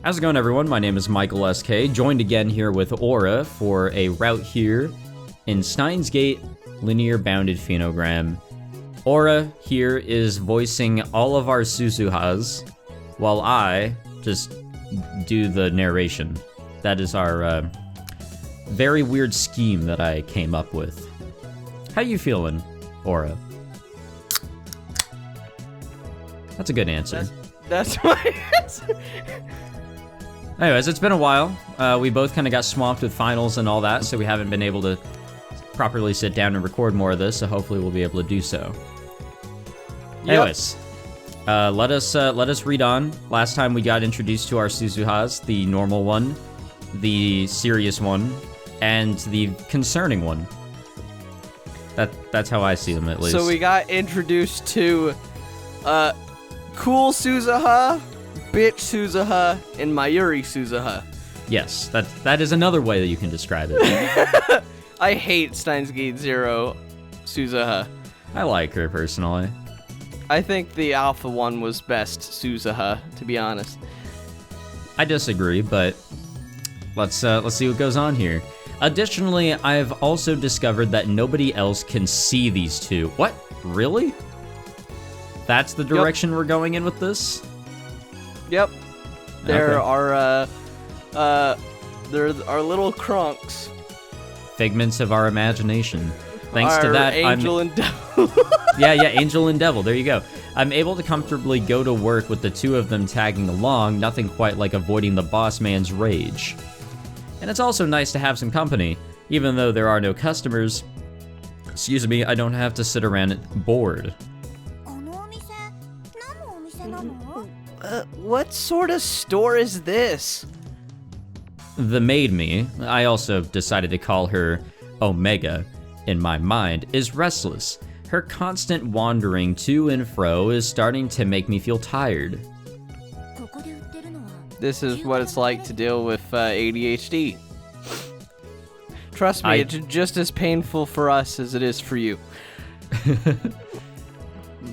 How's it going, everyone? My name is Michael SK, joined again here with Aura for a route here in Steins Linear Bounded Phenogram. Aura here is voicing all of our Suzuhas, while I just do the narration. That is our very weird scheme that I came up with. How you feeling, Aura? That's a good answer. That's my answer. Anyways, it's been a while. We both kind of got swamped with finals and all that, so we haven't been able to properly sit down and record more of this, so hopefully we'll be able to do so. Anyways, let us read on. Last time we got introduced to our Suzuhas, the normal one, the serious one, and the concerning one. That's how I see them, at least. So we got introduced to cool Suzuha, bitch Suzuha, and Mayuri Suzuha. Yes, that is another way that you can describe it. I hate Steins Gate Zero Suzuha. I like her personally. I think the Alpha one was best Suzuha, to be honest. I disagree, but let's see what goes on here. Additionally, I've also discovered that nobody else can see these two. What? Really? That's the direction we're going in with this? Yep. There Okay. there are little crunks. Figments of our imagination. Thanks Our to that, Angel and Devil. yeah, Angel and Devil, there you go. I'm able to comfortably go to work with the two of them tagging along, nothing quite like avoiding the boss man's rage. And it's also nice to have some company. Even though there are no customers, excuse me, I don't have to sit around bored. What sort of store is this? The maid me, I also decided to call her Omega, in my mind, is restless. Her constant wandering to and fro is starting to make me feel tired. This is what it's like to deal with ADHD. Trust me, it's just as painful for us as it is for you.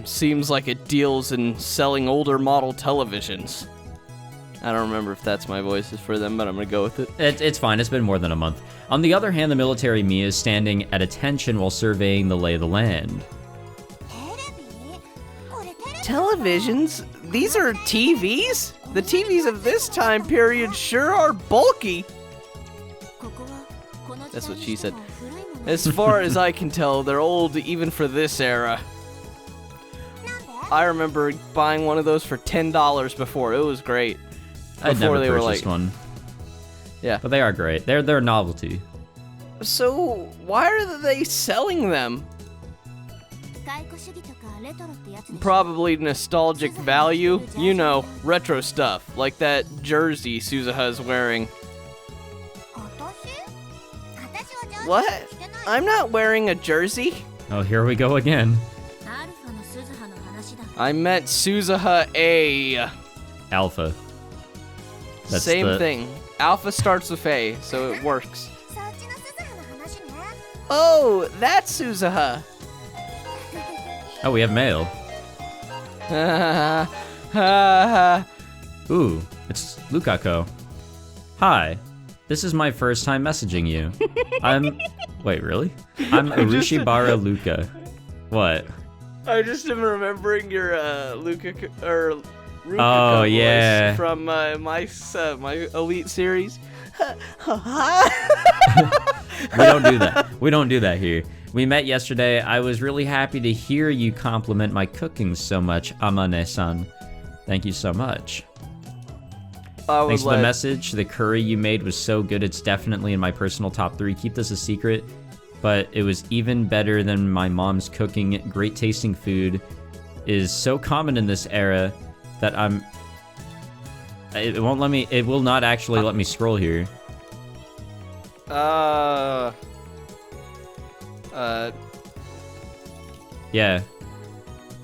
Seems like it deals in selling older model televisions. I don't remember if that's my voices for them, but I'm gonna go with it. It's fine, it's been more than a month. On the other hand, the military me is standing at attention while surveying the lay of the land. Televisions? These are TVs? The TVs of this time period sure are bulky. That's what she said. As far as I can tell, they're old even for this era. I remember buying one of those for $10 before. It was great. I'd Before never they were purchased like, one. yeah. But they are great. They're a novelty. So why are they selling them? Probably nostalgic value. You know, retro stuff. Like that jersey Suzuha's wearing. What? I'm not wearing a jersey. Oh, here we go again. I meant Suzuha A. Alpha. That's Same thing. Alpha starts with A, so it works. Oh, that's Suzuha. Oh, we have mail. Ooh, it's Lukako. Hi, this is my first time messaging you. Wait, really? I'm Urushibara Luka. What? I just am remembering your Rukako Oh, yeah. voice from my Elite series. We don't do that. We don't do that here. We met yesterday. I was really happy to hear you compliment my cooking so much, Amane-san. Thank you so much. Thanks for the message. The curry you made was so good. It's definitely in my personal top 3. Keep this a secret. But it was even better than my mom's cooking. Great tasting food is so common in this era that it won't let me, it will not actually let me scroll here. Yeah.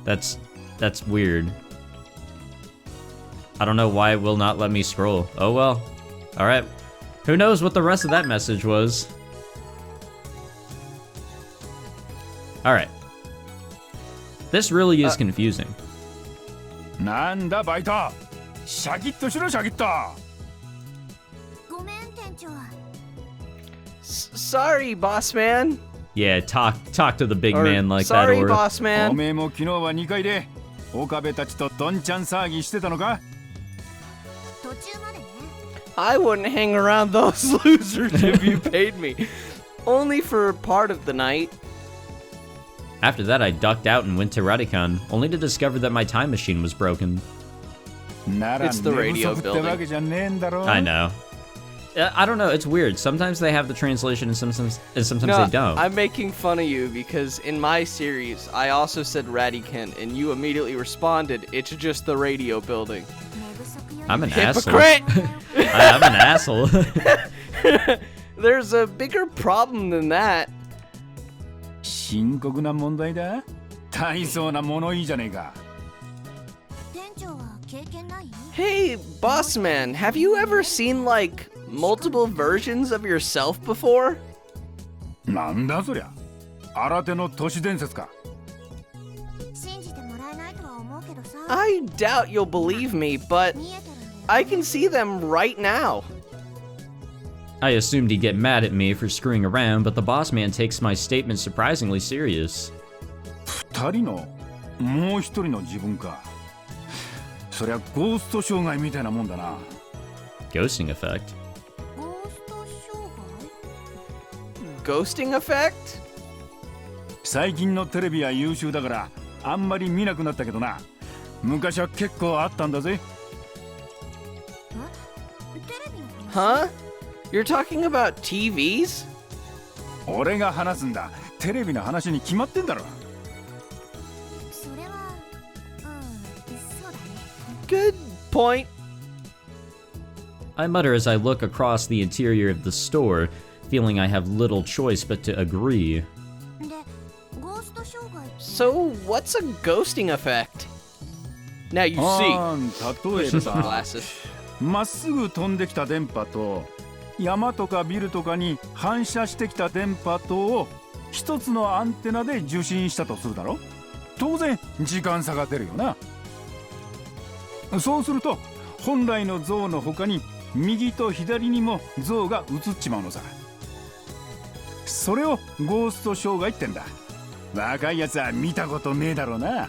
That's weird. I don't know why it will not let me scroll. Oh well. Alright. Who knows what the rest of that message was? Alright. This really is confusing. なんだバイトシャキッとしろシャキッと Sorry, boss man. Yeah, talk to the big Or, man like sorry, that, or boss お man. めえも昨日は2階で岡部たちとどんちゃん騒ぎしてたのか？ I wouldn't hang around those losers if you paid me. Only for part of the night. After that, I ducked out and went to Radican, only to discover that my time machine was broken. なら It's the 寝 radio 不足ってわけじゃねえんだろ。 I know. I don't know, it's weird. Sometimes they have the translation and sometimes No, they don't. I'm making fun of you because in my series, I also said Radican, and you immediately responded, it's just the radio building. I'm an asshole. Hypocrite! I'm an asshole. There's a bigger problem than that. 深刻な問題だ。大層な物言いじゃねえか。 Hey, boss man, have you ever seen, like, multiple versions of yourself before? なんだそりゃ。新手の都市伝説か。 I doubt you'll believe me, but I can see them right now. I assumed he'd get mad at me for screwing around, but the boss man takes my statement surprisingly serious. 二人のもう一人の自分か。そりゃゴースト障害みたいなもんだな。 Ghosting effect. Ghosting effect? 最近のテレビは優秀だからあんまり見なくなったけどな。昔は結構あったんだぜ。 Huh? You're talking about TVs? 俺が話すんだ。テレビの話に決まってんだろ。 Good point. I mutter as I look across the interior of the store, feeling I have little choice but to agree. So, what's a ghosting effect? Now you あ see. ー例えばさ Glasses. まっすぐ飛んできた電波と山とかビルとかに反射してきた電波とを一つのアンテナで受信したとするだろ。当然時間差が出るよな。そうすると本来の像の他に右と左にも像が映っちまうのさ。それをゴースト障害ってんだ。若いやつは見たことねえだろうな。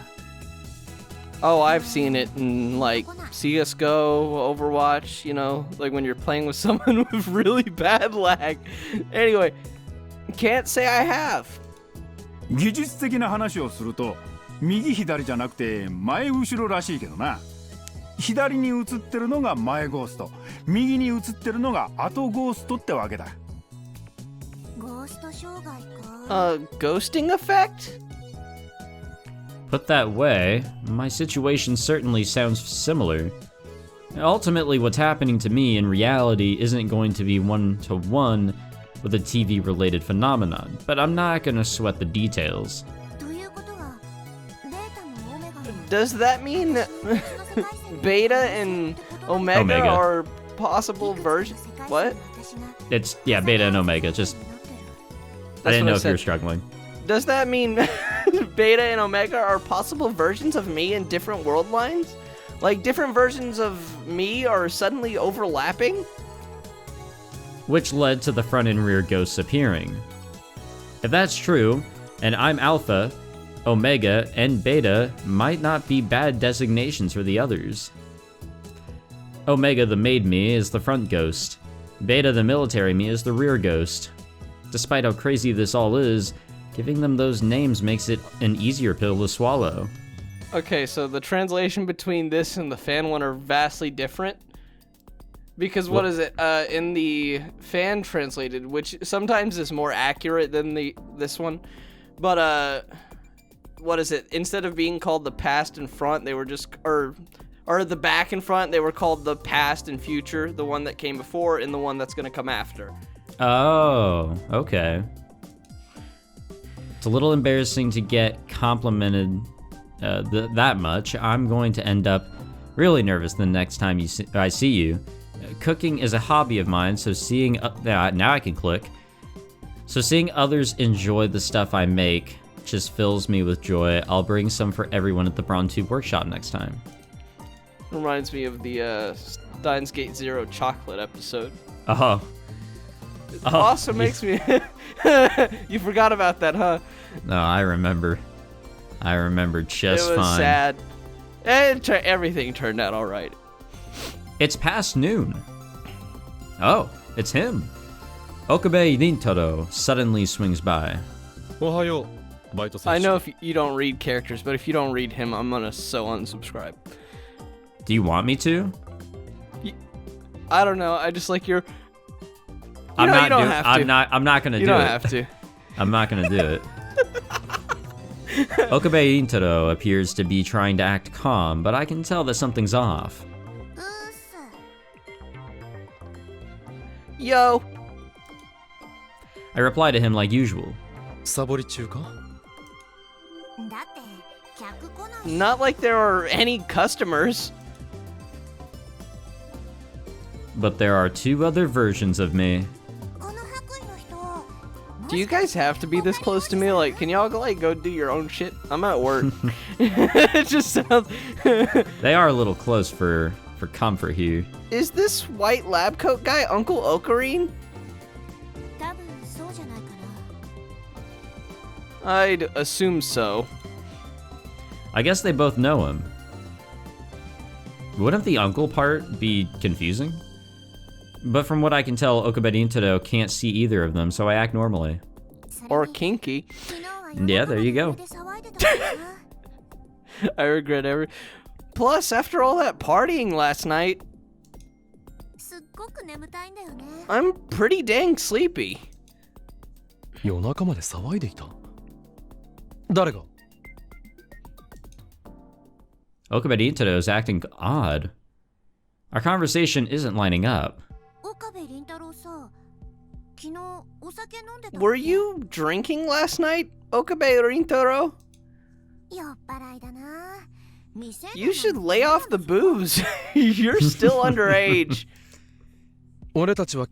Oh, I've seen it in, like, CSGO, Overwatch, you know, like when you're playing with someone with really bad lag. Anyway, can't say I have. 技術的な話をすると右左じゃなくて前後ろらしいけどな。左に映ってるのが前ゴースト、右に映ってるのが後ゴーストってわけだ。 Ghosting effect? Put that way, my situation certainly sounds similar. Ultimately, what's happening to me in reality isn't going to be one-to-one with a TV-related phenomenon, but I'm not gonna sweat the details. Does that mean Beta and Omega are possible versions? What? It's, yeah, Beta and Omega, just... I didn't know if you were struggling. Does that mean Beta and Omega are possible versions of me in different world lines? Like, different versions of me are suddenly overlapping? Which led to the front and rear ghosts appearing. If that's true, and I'm Alpha, Omega, and Beta might not be bad designations for the others. Omega, the maid me, is the front ghost. Beta, the military me, is the rear ghost. Despite how crazy this all is, giving them those names makes it an easier pill to swallow. Okay, so the translation between this and the fan one are vastly different. Because what is it? In the fan translated, which sometimes is more accurate than this one, but what is it? Instead of being called the past and front, they were just or the back and front, they were called the past and future, the one that came before and the one that's gonna come after. Oh, okay. It's a little embarrassing to get complimented that much. I'm going to end up really nervous the next time I see you. Cooking is a hobby of mine, so seeing now I can click. So seeing others enjoy the stuff I make just fills me with joy. I'll bring some for everyone at the BronTube workshop next time. Reminds me of the Steins Gate Zero chocolate episode. Oh, also makes me... You forgot about that, huh? No, I remember. I remember just fine. It was fine. sad. And everything turned out all right. It's past noon. Oh, it's him. Okabe Rintaro suddenly swings by. I know if you don't read characters, but if you don't read him, I'm gonna so unsubscribe. Do you want me to? I don't know. I just like your... I'm not gonna do it. I'm not gonna do it. You don't have to. I'm not gonna do it. Okabe Rintaro appears to be trying to act calm, but I can tell that something's off. Yo. I reply to him like usual. Not like there are any customers. But there are two other versions of me. Do you guys have to be this close to me? Like, can y'all like go do your own shit? I'm at work. It just sounds... They are a little close for comfort here. Is this white lab coat guy Uncle Ocarine? I'd assume so. I guess they both know him. Wouldn't the uncle part be confusing? But from what I can tell, Okabe Rintaro can't see either of them, so I act normally. Or kinky. Yeah, there you go. I regret every... Plus, after all that partying last night, I'm pretty dang sleepy. Okabe Rintaro is acting odd. Our conversation isn't lining up. Were you drinking last night, Okabe Rintaro? You should lay off the booze. You're still underage. What is the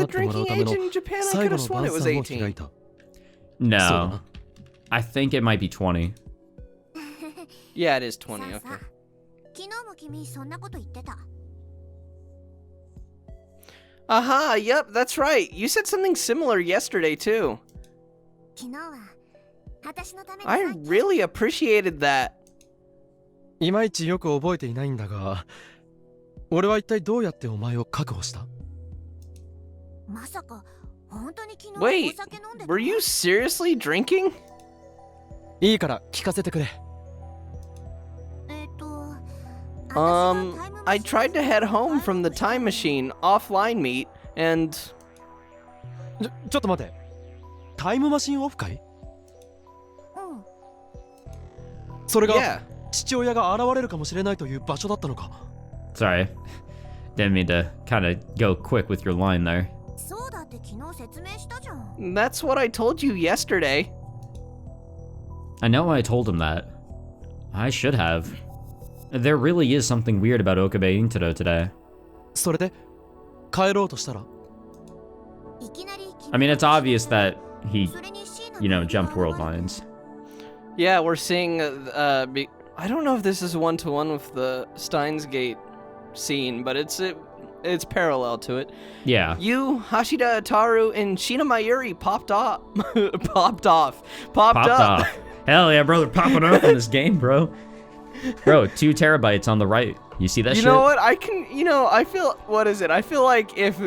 drinking age in Japan? I could have sworn it was 18. No. I think it might be 20. Yeah, it is 20, okay. Aha, yep, that's right. You said something similar yesterday, too. I really appreciated that. Wait, were you seriously drinking? I tried to head home from the time machine offline meet, and... Yeah. Sorry. Didn't mean to kind of go quick with your line there. That's what I told you yesterday. I know I told him that. I should have. There really is something weird about Okabe Rintaro today. I mean, it's obvious that he, jumped world lines. Yeah, we're seeing, I don't know if this is one-to-one with the Steins Gate scene, but it's parallel to it. Yeah. You, Hashida Ataru, and Shina Mayuri popped off. Popped up. Hell yeah, bro, they're popping up in this game, bro. Bro, 2 terabytes on the right. You see that shit? You know what? I feel, what is it? I feel like if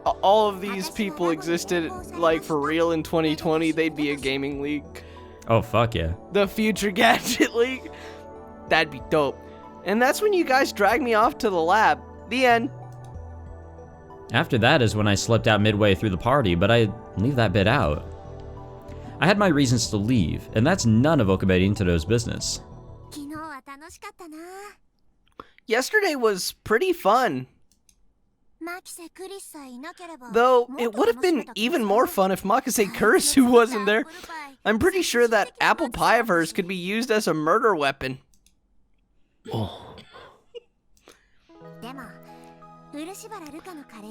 all of these people existed, like, for real in 2020, they'd be a gaming league. Oh, fuck yeah. The Future Gadget League. That'd be dope. And that's when you guys dragged me off to the lab. The end. After that is when I slipped out midway through the party, but I leave that bit out. I had my reasons to leave, and that's none of Okabe Rintaro's business. Yesterday was pretty fun. Though, it would have been even more fun if Makase Kurisu wasn't there. I'm pretty sure that apple pie of hers could be used as a murder weapon. Oh.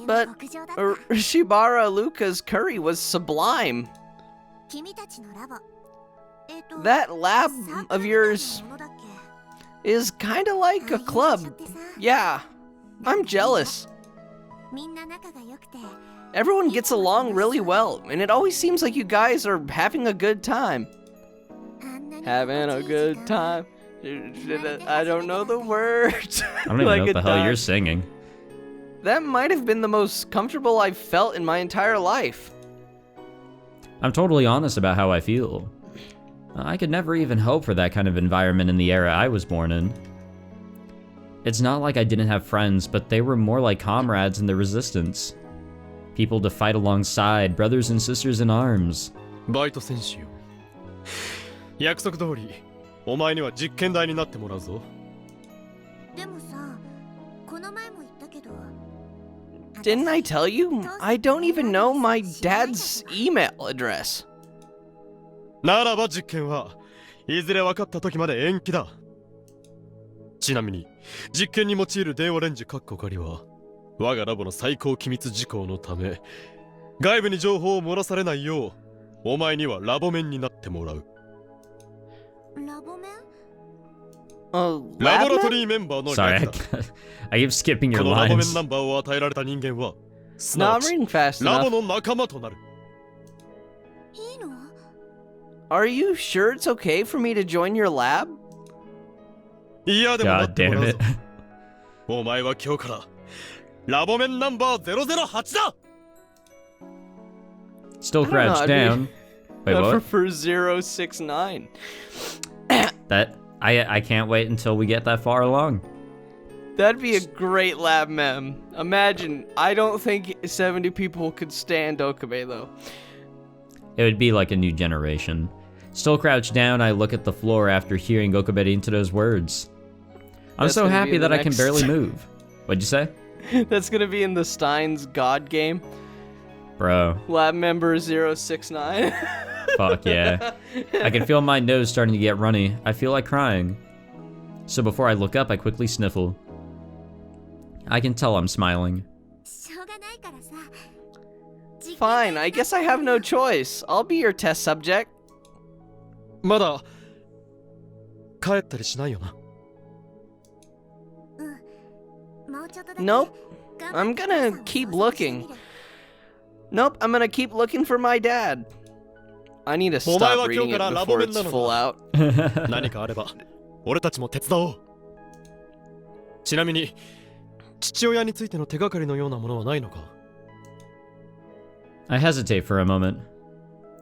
But Shibara Luca's curry was sublime. That lab of yours is kinda like a club. Yeah, I'm jealous. Everyone gets along really well, and it always seems like you guys are having a good time. Having a good time. I don't know the words. I don't even know what the hell you're singing. That might have been the most comfortable I've felt in my entire life. I'm totally honest about how I feel. I could never even hope for that kind of environment in the era I was born in. It's not like I didn't have friends, but they were more like comrades in the resistance. People to fight alongside, brothers and sisters in arms. バイト選手よ。約束通り、お前には実験台になってもらうぞ。でもさ、この前も言ったけど。Didn't I tell you? I don't even know my dad's email address. ならば実験はいずれ分かった時まで延期だ。ちなみに、実験に用いる電話レンジカッコ仮は、我がラボの最高機密事項のため、外部に情報を漏らされないよう、お前にはラボ面になってもらう。ラボ面？ラボラトリーメンバーの略だ。Sorry, I keep skipping your このラボ面 lines. ナンバーを与えられた人間は、すなわ Not ち reading fast ラボ enough. の仲間となる。いいの？ Are you sure it's okay for me to join your lab? いやでも待 God ってもら damn うぞ it. お前は今日からラボ面ナンバー008だ。 Still I don't know, crouched I'd down. Wait, I what? prefer 069. That I can't wait until we get that far along. That'd be a great lab mem. Imagine, I don't think 70 people could stand Okabe though. It would be like a new generation. Still crouched down, I look at the floor after hearing Okabe Rintaro's words. I'm That's so gonna be happy in the that I can next- barely move. What'd you say? That's gonna be in the Steins God game. Bro, Lab member 069. fuck yeah. I can feel my nose starting to get runny. I feel like crying. So before I look up, I quickly sniffle. I can tell I'm smiling. しょうがないからさ。 Fine, I guess I have no choice. I'll be your test subject. まだ帰ったりしないよな。もうちょっとだけ Nope. 頑 I'm 張って gonna keep looking. Nope, I'm gonna keep looking for my dad. I need to stop reading it before it's full out. 何かあれば俺たちも手伝おう。ちなみに父親についての手がかりのようなものはないのか。 I hesitate for a moment.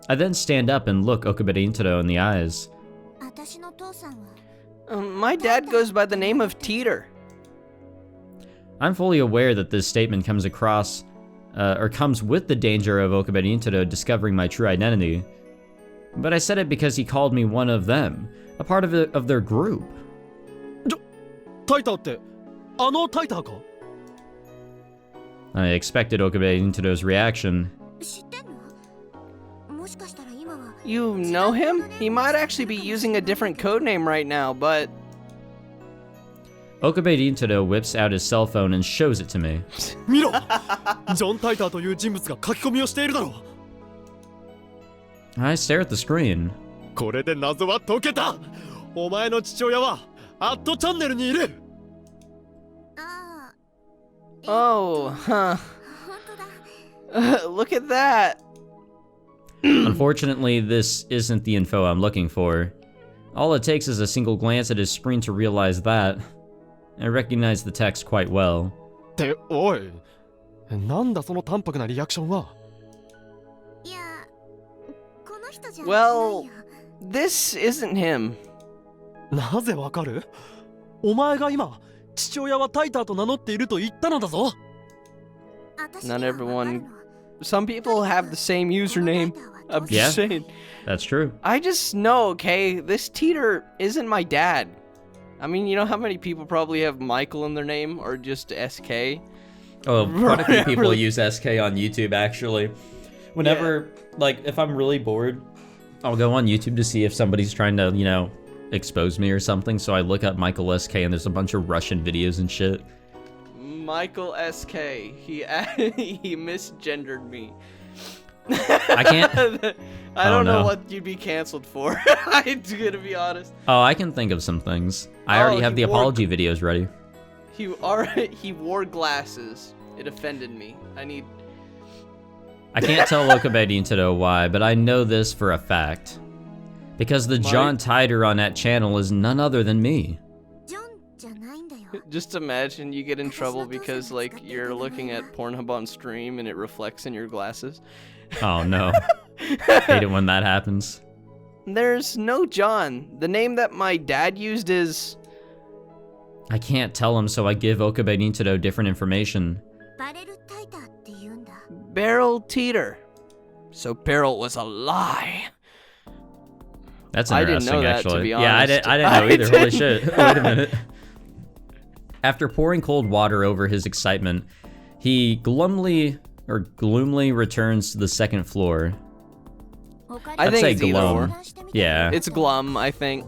I then stand up and look Okabe Rintaro in the eyes. 私の父さんは My dad goes by the name of Teeter. I'm fully aware that this statement comes across, or comes with the danger of Okabe Rintaro discovering my true identity. But I said it because he called me one of them, a part of their group. タイターってあのタイターか。 I expected Okabe Rintaro's reaction. 知ってんの？もしかしたら今は You know him? He might actually be using a different code name right now, but Okabe Rintaro whips out his cell phone and shows it to me. 見ろジョン・タイターという人物が書き込みをしているだろう。 I stare at the screen. これで謎は解けた。お前の父親はアットチャンネルにいる。ああ oh, huh. 本当だ Look at that. Unfortunately, this isn't the info I'm looking for. All it takes is a single glance at his screen to realize that. I recognize the text quite well. っておい、なんだその淡白なリアクションは。いやこの人じゃ Well, ないよ this isn't him. なぜわかる？お前が今父親はタイターと名乗っていると言ったのだぞ。私 Not にはわかる everyone. の Some people have the same username. I'm just Yeah. saying. That's true. I just know, okay, this Teeter isn't my dad. I mean, you know how many people probably have Michael in their name or just SK? Oh, quite a few people Really? use SK on YouTube, actually. Whenever, like, if I'm really bored, I'll go on YouTube to see if somebody's trying to, you know, expose me or something. So I look up Michael SK and there's a bunch of Russian videos and shit. Michael SK. He he misgendered me. I can't... I don't know no. what you'd be canceled for. I'm gonna be honest. Oh, I can think of some things. I Oh, already have he the wore- apology videos ready. He wore glasses. It offended me. I can't tell Okabe Rintaro why, but I know this for a fact. Because the John Titor on that channel is none other than me. Just imagine you get in trouble because, like, you're looking at Pornhub on stream and it reflects in your glasses. Oh, no. Hate it when that happens. There's no John. The name that my dad used is... I can't tell him, so I give Okabe Rintaro different information. Barrel Teeter. So Barrel was a lie. That's I interesting, didn't know actually. that, to be Yeah, I honest. didn't know either. Holy shit. Wait a minute. After pouring cold water over his excitement, he gloomily returns to the second floor. I think it's glum. either or. Yeah. It's glum, I think.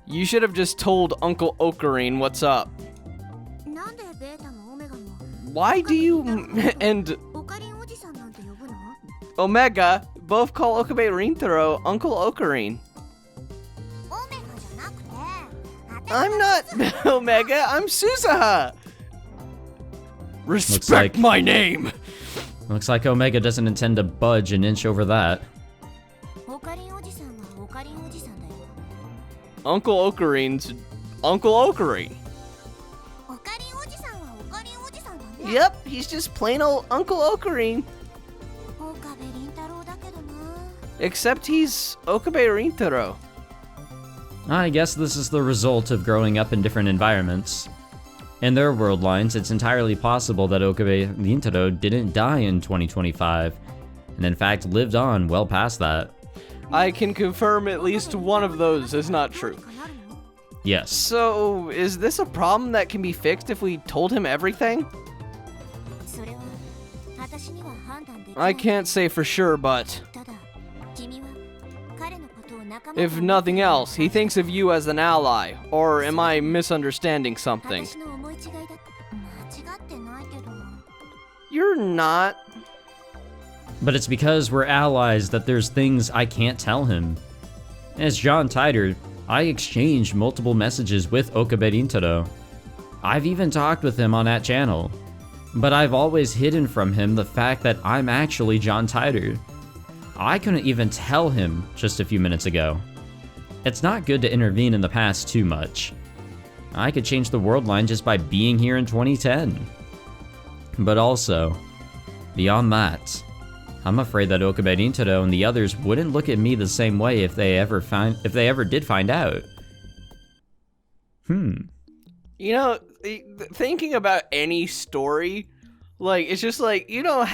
You should have just told Uncle Ocarine what's up. Why do you and Omega both call Okabe Rintaro Uncle Ocarine? I'm not Omega, I'm Suzuha! Respect my name! Looks like Omega doesn't intend to budge an inch over that. Uncle Ocarine's Uncle Ocarine. Yep, he's just plain old Uncle Ocarine. Except he's Okabe Rintaro. I guess this is the result of growing up in different environments. In their world lines, it's entirely possible that Okabe Rintaro didn't die in 2025, and in fact lived on well past that. I can confirm at least one of those is not true. Yes. So, is this a problem that can be fixed if we told him everything? I can't say for sure, but if nothing else, he thinks of you as an ally. Or am I misunderstanding something? You're not. But it's because we're allies that there's things I can't tell him. As John Titor, I exchanged multiple messages with Okabe Rintaro. I've even talked with him on that channel. But I've always hidden from him the fact that I'm actually John Titor. I couldn't even tell him just a few minutes ago. It's not good to intervene in the past too much. I could change the world line just by being here in 2010. But also, beyond that, I'm afraid that Okabe Rintaro and the others wouldn't look at me the same way if they ever did find out. You know, thinking about any story, like, it's just like, you know,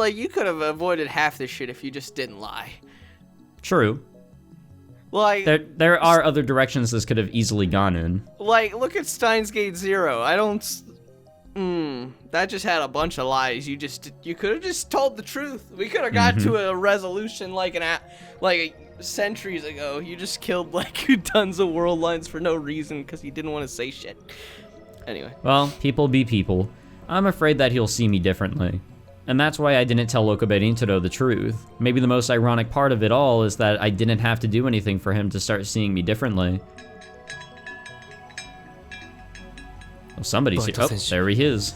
you could have avoided half this shit if you just didn't lie. True. Like, there are other directions this could have easily gone in. Like, look at Steins Gate Zero. That just had a bunch of lies. You could have just told the truth. We could have got to a resolution like centuries ago. You just killed like tons of world lines for no reason because you didn't want to say shit. Anyway. Well, people be people. I'm afraid that he'll see me differently. And that's why I didn't tell Okabe Rintaro the truth. Maybe the most ironic part of it all is that I didn't have to do anything for him to start seeing me differently. Oh, somebody's here. Oh, there he is.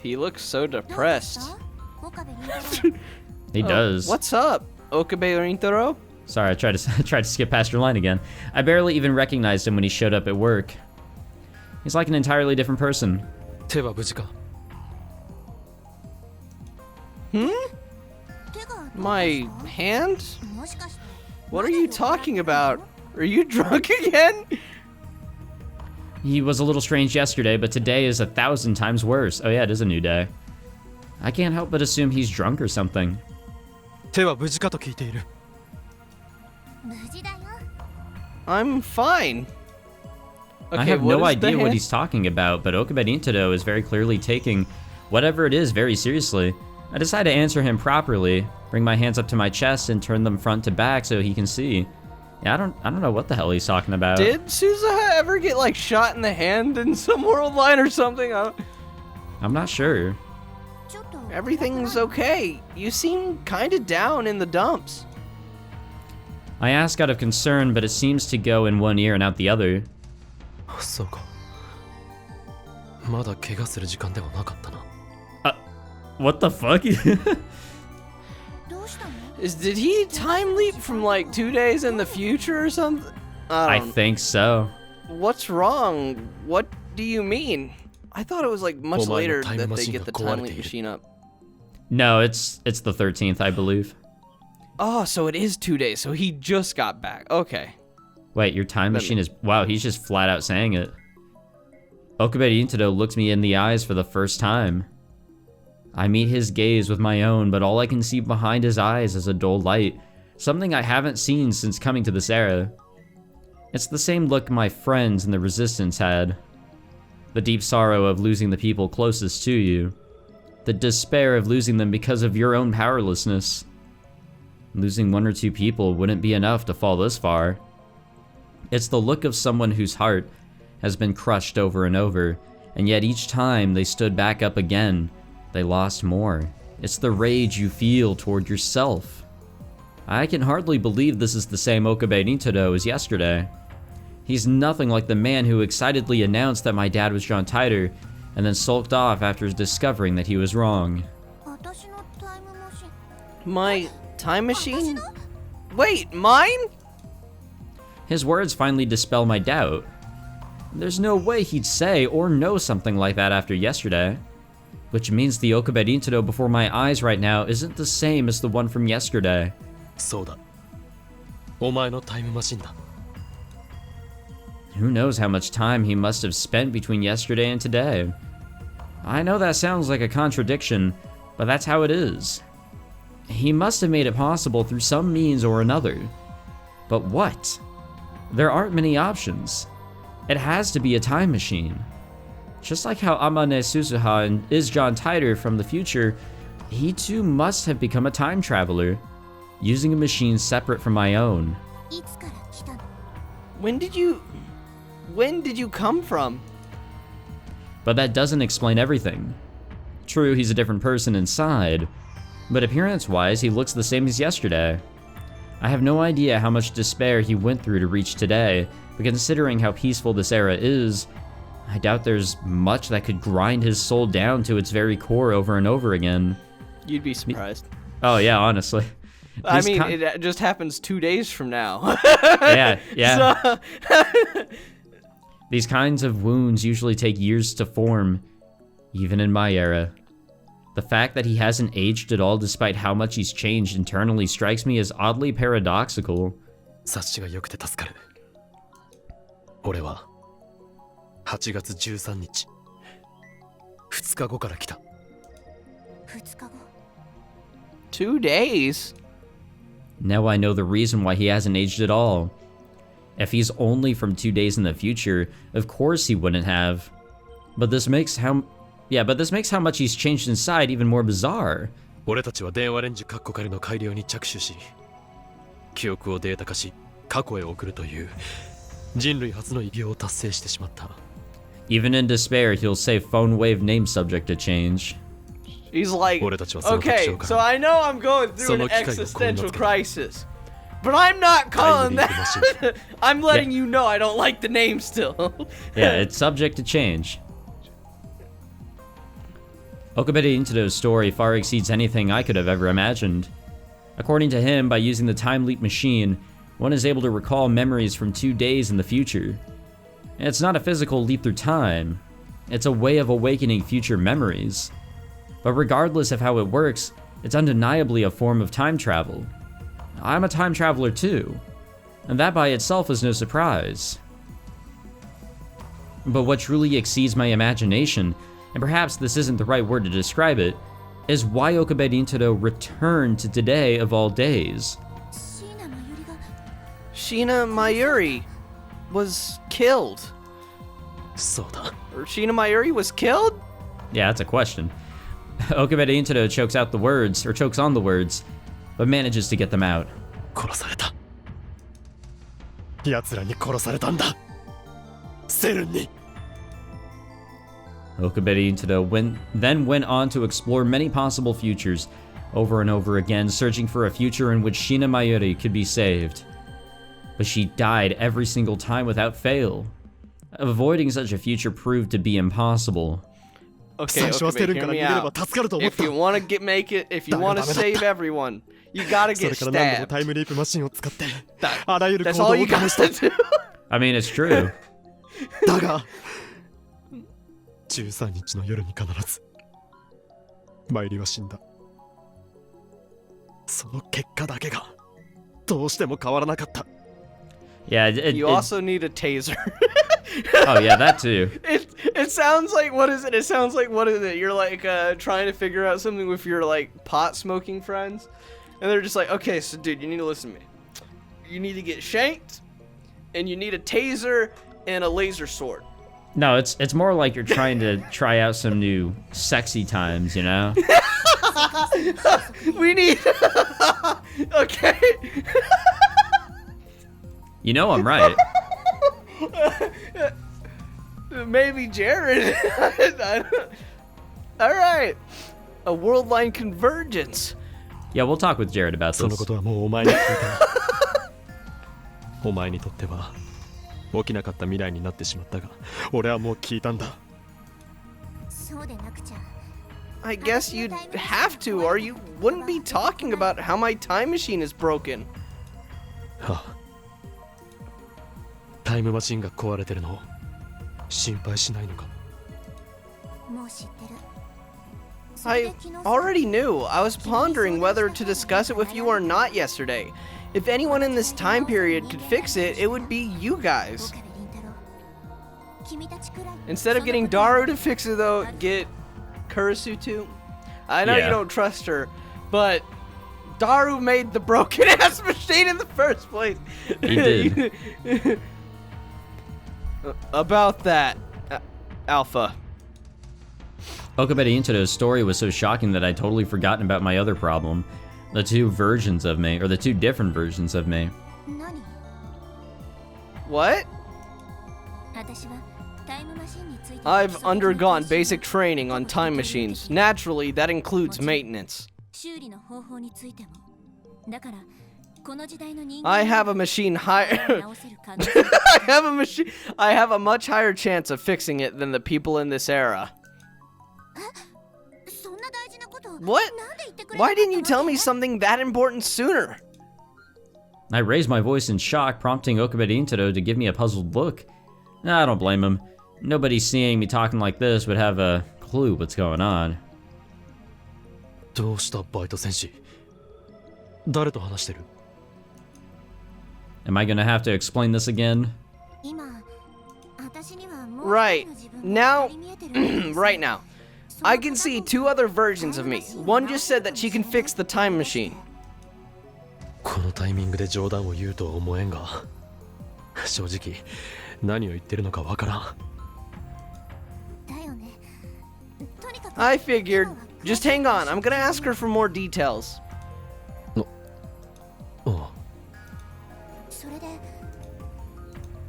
He looks so depressed. He does. What's up, Okabe Rintaro? Sorry, I tried to skip past your line again. I barely even recognized him when he showed up at work. He's like an entirely different person. My hand? What are you talking about? Are you drunk again? He was a little strange yesterday, but today is 1,000 times worse. Oh yeah, it is a new day. I can't help but assume he's drunk or something. I'm fine. Okay, I have no idea what he's talking about, but Okabe Rintaro is very clearly taking whatever it is very seriously. I decide to answer him properly, bring my hands up to my chest and turn them front to back so he can see. Yeah, I don't know what the hell he's talking about. Did Suzuha ever get like shot in the hand in some world line or something? I'm not sure. Everything's okay. You seem kind of down in the dumps. I ask out of concern, but it seems to go in one ear and out the other. そうか。まだ怪我する時間ではなかったな。What the fuck? どうしたの？ Did he time leap from like 2 days in the future or something? I don't think so. What's wrong? What do you mean? I thought it was like much Oh, later time that they machine get the got time壊れている。leap machine up. No, it's the 13th, I believe. Oh, so it is 2 days. So he just got back. Okay. Wait, your time machine is... Wow, he's just flat out saying it. Okabe Rintaro looked me in the eyes for the first time. I meet his gaze with my own, but all I can see behind his eyes is a dull light, something I haven't seen since coming to this era. It's the same look my friends in the Resistance had. The deep sorrow of losing the people closest to you. The despair of losing them because of your own powerlessness. Losing 1 or 2 people wouldn't be enough to fall this far. It's the look of someone whose heart has been crushed over and over, and yet each time they stood back up again, they lost more. It's the rage you feel toward yourself. I can hardly believe this is the same Okabe Rintaro as yesterday. He's nothing like the man who excitedly announced that my dad was John Titor, and then sulked off after discovering that he was wrong. 私のタイムマシン。 My time machine? Wait, mine? His words finally dispel my doubt. There's no way he'd say or know something like that after yesterday. Which means the Okabe Rintaro before my eyes right now isn't the same as the one from yesterday. そうだ。お前のタイムマシンだ。Who knows how much time he must have spent between yesterday and today. I know that sounds like a contradiction, but that's how it is. He must have made it possible through some means or another. But what? There aren't many options. It has to be a time machine. Just like how Amane Suzuha is John Titor from the future, he too must have become a time traveler, using a machine separate from my own. いつから来たの？ When did you come from? But that doesn't explain everything. True, he's a different person inside, but appearance-wise, he looks the same as yesterday. I have no idea how much despair he went through to reach today, but considering how peaceful this era is, I doubt there's much that could grind his soul down to its very core over and over again. You'd be surprised. Oh yeah, honestly. I mean, it just happens 2 days from now. Yeah. So, These kinds of wounds usually take years to form, even in my era. The fact that he hasn't aged at all despite how much he's changed internally strikes me as oddly paradoxical. 察しが良くて助かる。俺は8月13日、2日後から来た。2日後。 2 days? Now I know the reason why he hasn't aged at all. If he's only from 2 days in the future, of course he wouldn't have. But this makes how much he's changed inside even more bizarre. 俺たちは電話レンジカッコ仮の改良に着手し、記憶をデータ化し、過去へ送るという人類初の偉業を達成してしまった。Even in despair, he'll say phone wave name subject to change. He's like, 俺たちはその特 okay, 徴か so ら I know I'm going through an その機会を existential こんなつけた。 crisis, but I'm not calling Time that. I'm letting you know I don't like the name still. Yeah, it's subject to change. Okabe Rintaro's story far exceeds anything I could have ever imagined. According to him, by using the time leap machine, one is able to recall memories from 2 days in the future. And it's not a physical leap through time, it's a way of awakening future memories. But regardless of how it works, it's undeniably a form of time travel. I'm a time traveler too, and that by itself is no surprise. But what truly exceeds my imagination, and perhaps this isn't the right word to describe it, is why Okabe Rintaro returned to today of all days. Sheena Mayuri was killed. そうだ。 Or Sheena Mayuri was killed? Yeah, that's a question. Okabe Rintaro chokes on the words, but manages to get them out. 殺された。奴らに殺されたんだ。セルンに。Okabe Rintaro then went on to explore many possible futures, over and over again, searching for a future in which Sheena Mayuri could be saved. but she died every single time without fail. Avoiding such a future proved to be impossible. Okay, hear me out. If you want to if you want to save everyone, you gotta get stabbed. That's all you gotta do. I mean, it's true. だが13日の夜に必ずマイリは死んだ。その結果だけがどうしても変わらなかった。 Yeah, you also need a taser. Oh yeah, that too. It sounds like, what is it? It sounds like, what is it? You're like trying to figure out something with your like pot smoking friends, and they're just like, okay, so dude, you need to listen to me. You need to get shanked, and you need a taser and a laser sword. No, it's more like you're trying to try out some new sexy times, you know? We need. Okay. You know I'm right. Maybe Jared. All right. A world line convergence. Yeah, we'll talk with Jared about その this. ことはもうお前に聞いた。お前にとっては起きなかった未来になってしまったが、俺はもう聞いたんだ。 I guess you'd have to, or you wouldn't be talking about how my time machine is broken. はあ、タイムマシンが壊れてるのを心配しないのか。 I already knew. I was pondering whether to discuss it with you or not yesterday. If anyone in this time period could fix it, it would be you guys. Instead of getting Daru to fix it though, get Kurisu to. I know you don't trust her, but Daru made the broken ass machine in the first place. He did. About that, Alpha. Okabe Rintaro's story was so shocking that I'd totally forgotten about my other problem. The two versions of me, or the two different versions of me. What? I've undergone basic training on time machines. Naturally, that includes maintenance. I have a machine higher. I have a much higher chance of fixing it than the people in this era. What? Why didn't you tell me something that important sooner? I raised my voice in shock, prompting Okabe Rintaro to give me a puzzled look. I don't blame him. Nobody seeing me talking like this would have a clue what's going on. どうしたバイト戦士？誰と話してる？ Am I gonna have to explain this again? Right. Now, right now, I can see two other versions of me. One just said that she can fix the time machine. このタイミングで冗談を言うとは思えんが、正直何を言ってるのかわからん。 I figured. Just hang on. I'm gonna ask her for more details.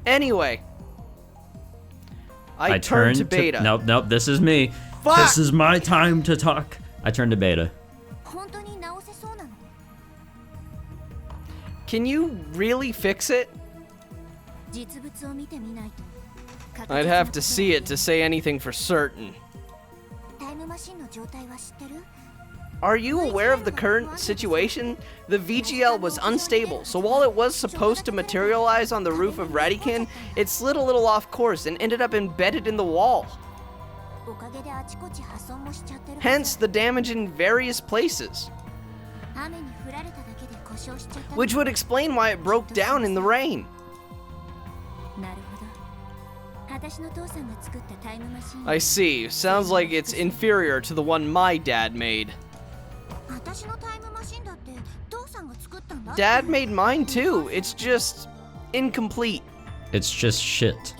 Anyway, I turned to Beta. Nope, this is me. Fuck! This is my time to talk. I turned to Beta. Can you really fix it? I'd have to see it to say anything for certain. Are you aware of the current situation? The VGL was unstable, so while it was supposed to materialize on the roof of Radican, it slid a little off course and ended up embedded in the wall. Hence the damage in various places. Which would explain why it broke down in the rain. I see. Sounds like it's inferior to the one my dad made. Dad made mine too. It's just incomplete. It's just shit.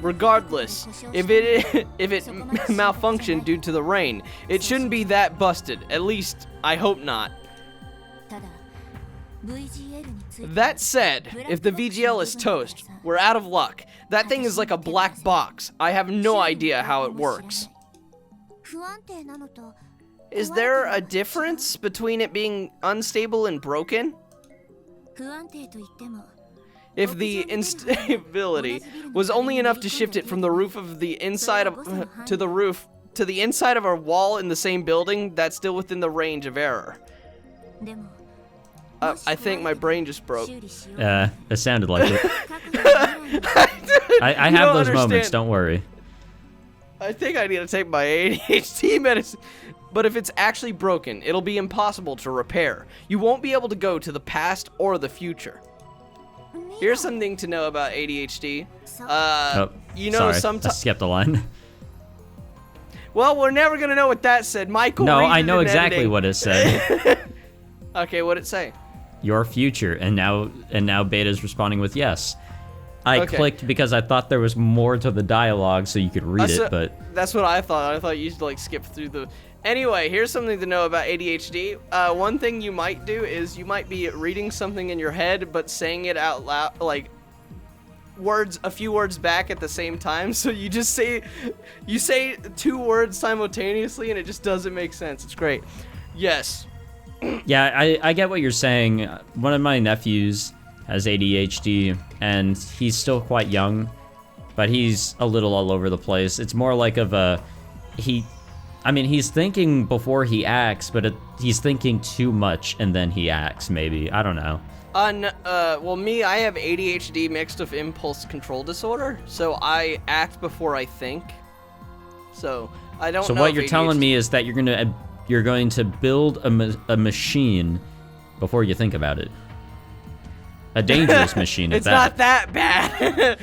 Regardless, if it malfunctioned due to the rain, it shouldn't be that busted. At least, I hope not. That said, if the VGL is toast, we're out of luck. That thing is like a black box. I have no idea how it works. Is there a difference between it being unstable and broken? If the instability was only enough to shift it from the roof of the inside of to the roof to the inside of a wall in the same building, that's still within the range of error. I think my brain just broke. It sounded like it. I have those moments, don't worry. I think I need to take my ADHD medicine. But if it's actually broken, it'll be impossible to repair. You won't be able to go to the past or the future. Here's something to know about ADHD. You know, sorry, I sometimes. skipped a line. Well, we're never gonna know what that said. Michael. No, read I it know in exactly editing. what it said. Okay, what'd it say? Your future, and now Beta's responding with yes. I clicked because I thought there was more to the dialogue so you could read it, but that's what I thought. I thought you'd like skip through the. Anyway, here's something to know about ADHD. One thing you might do is you might be reading something in your head, but saying it out loud, like a few words back at the same time. So you say 2 words simultaneously, and it just doesn't make sense. It's great. Yes. yeah, I get what you're saying. One of my nephews has ADHD, and he's still quite young, but he's a little all over the place. It's more like he's thinking before he acts, but he's thinking too much and then he acts, maybe. I don't know. Well, I have ADHD mixed with impulse control disorder, so I act before I think. So, I don't know. So what you're telling me is that you're going to build a machine before you think about it. A dangerous machine at It's that. not that bad.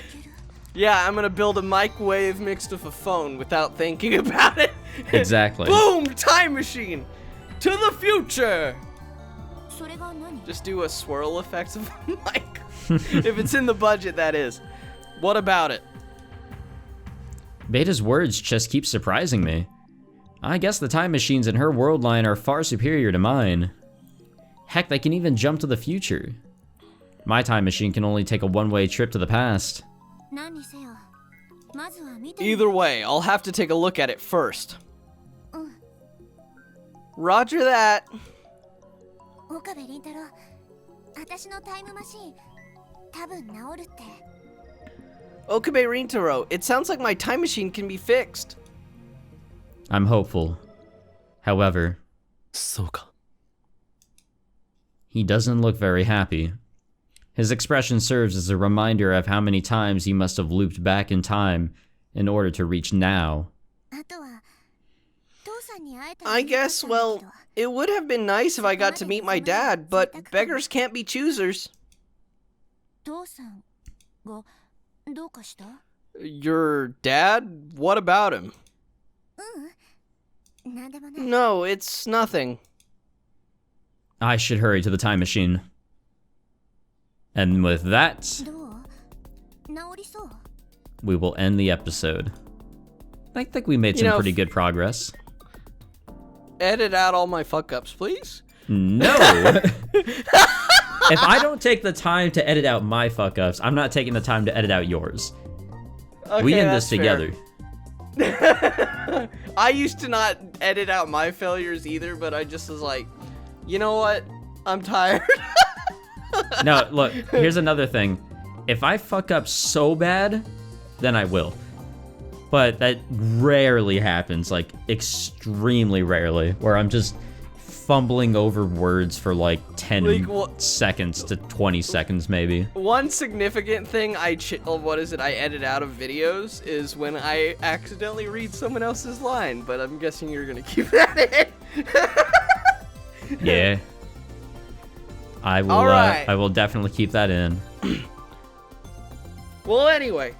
Yeah, I'm gonna build a microwave mixed with a phone without thinking about it. Exactly. Boom! Time machine! To the future! Just do a swirl effect of a mic. If it's in the budget, that is. What about it? Beta's words just keep surprising me. I guess the time machines in her world line are far superior to mine. Heck, they can even jump to the future. My time machine can only take a one-way trip to the past. Either way, I'll have to take a look at it first. Roger that. Okabe Rintaro, 私のタイムマシン、多分治るって。 Okabe Rintaro, it sounds like my time machine can be fixed. I'm hopeful. However, そうか。 he doesn't look very happy. His expression serves as a reminder of how many times he must have looped back in time in order to reach now. I guess, well, it would have been nice if I got to meet my dad, but beggars can't be choosers. Your dad? What about him? No, it's nothing. I should hurry to the time machine. And with that, we will end the episode. I think we made some pretty good progress. Edit out all my fuck-ups, please? No! If I don't take the time to edit out my fuck-ups, I'm not taking the time to edit out yours. Okay, we end this fair. together. I used to not edit out my failures either, but I just was like, you know what? I'm tired. No, look, here's another thing. If I fuck up so bad, then I will. But that rarely happens, like extremely rarely, where I'm just fumbling over words for like 10 seconds to 20 seconds maybe. One significant thing I edit out of videos is when I accidentally read someone else's line, but I'm guessing you're gonna keep that in. Yeah. I will. Alright. I will definitely keep that in. Well, anyway.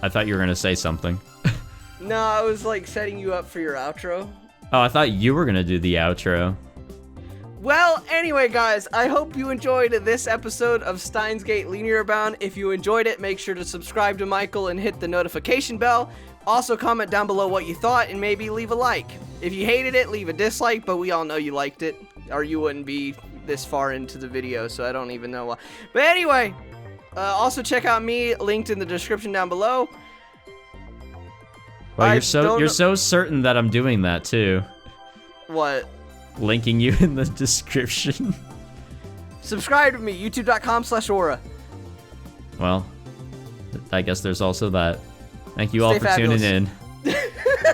I thought you were gonna say something. No, I was like setting you up for your outro. Oh, I thought you were gonna do the outro. Well, anyway, guys, I hope you enjoyed this episode of Steins Gate Linear Bound. If you enjoyed it, make sure to subscribe to Michael and hit the notification bell. Also, comment down below what you thought and maybe leave a like. If you hated it, leave a dislike, but we all know you liked it, or you wouldn't be this far into the video, so I don't even know why. But anyway, also check out me, linked in the description down below. Well, you're so certain that I'm doing that too. What? linking you in the description. Subscribe to me, youtube.com/Aura. Well, I guess there's also that. Thank you all Stay for fabulous. tuning in.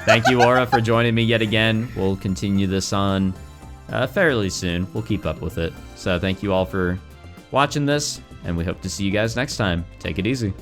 Thank you, Aura, for joining me yet again. We'll continue this on fairly soon. We'll keep up with it. So thank you all for watching this, and we hope to see you guys next time. Take it easy.